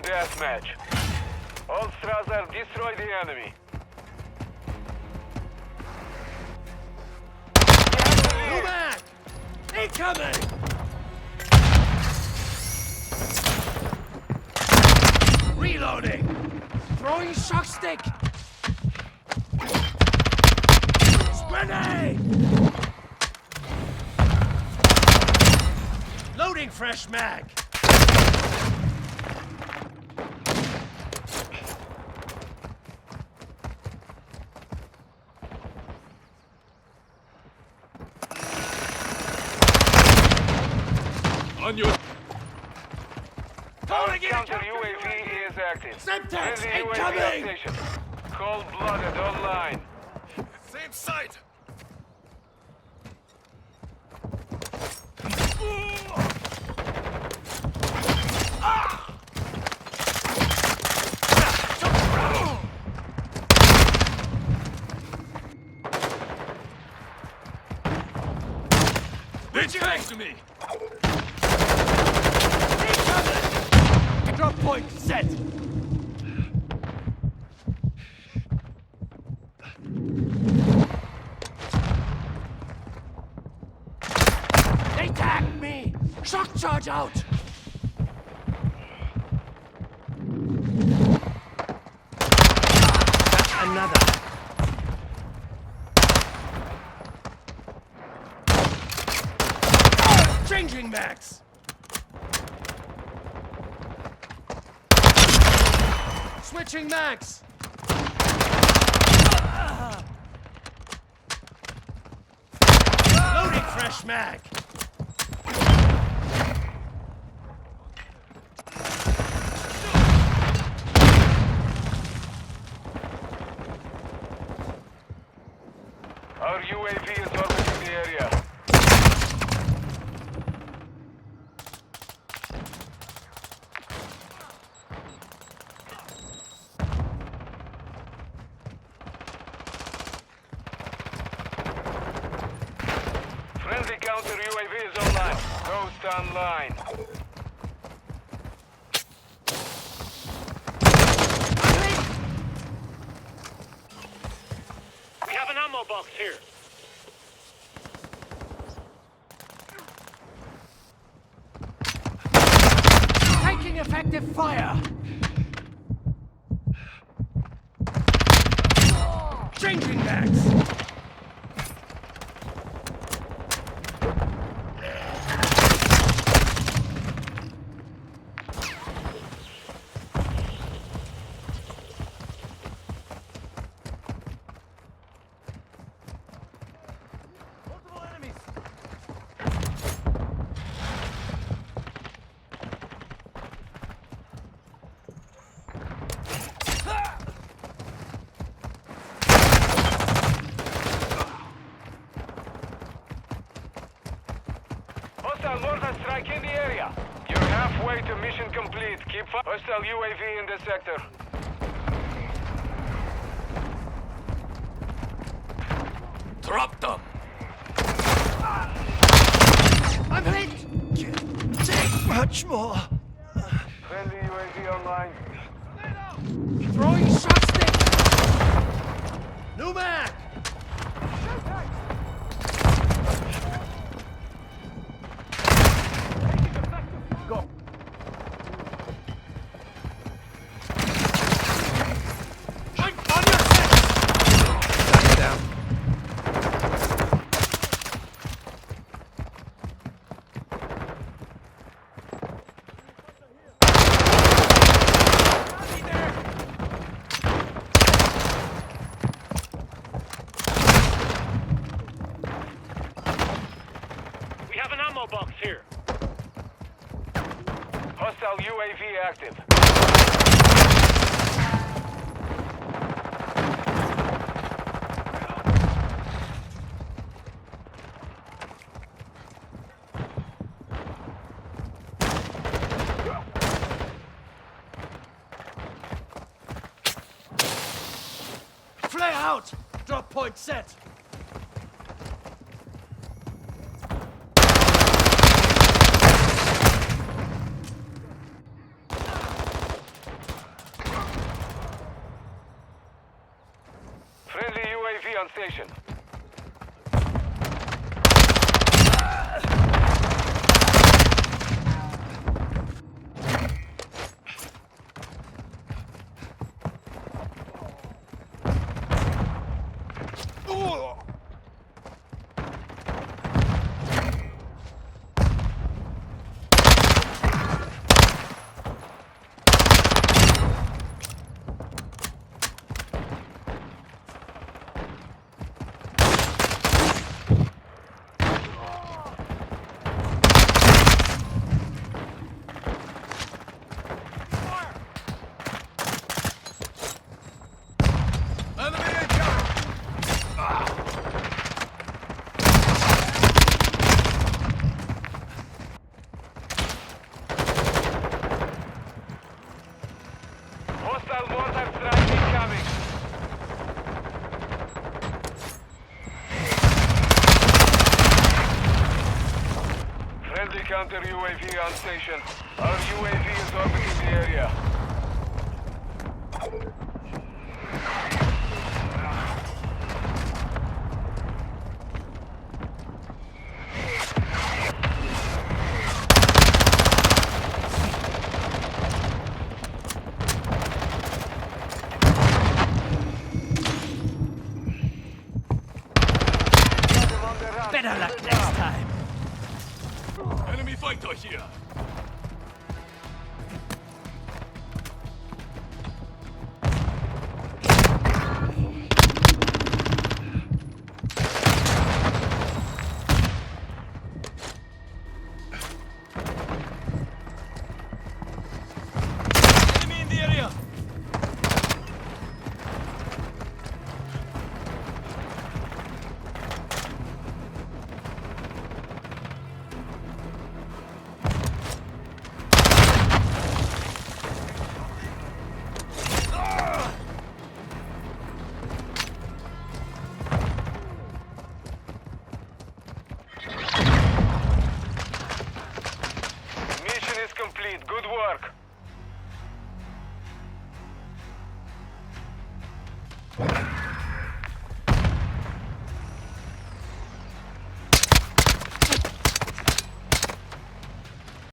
deathmatch. All Strasser, destroy the enemy. Move back! Incoming! Reloading! Throwing shock stick! Grenade! Loading fresh mag! On your... Our counter UAV is active. Semtex Friendly UAV incoming! station. Cold-blooded online. Same site! Bitch next to me! Incoming! Drop point set! They tagged me! Shock charge out! Another! Changing max! Switching max! Loading fresh mag! Our UAV is orbiting the area. Friendly counter UAV is online. Ghost online. We have an ammo box here. Taking effective fire! Changing max! Multiple enemies! Hostile mortar strike in the area. You're halfway to mission complete. Keep hostile UAV in the sector. Drop them! I'm hit! Take much more! Friendly UAV online. Throwing shot stick! New mag! Go! I'm on your six! Back down. We have an ammo box here. Hostile UAV active. Flare out! Drop point set! on station. Enemy incoming! Hostile mortar strike incoming. Friendly counter UAV on station. Our UAV is orbiting the area. Better luck next time. Enemy fighter here!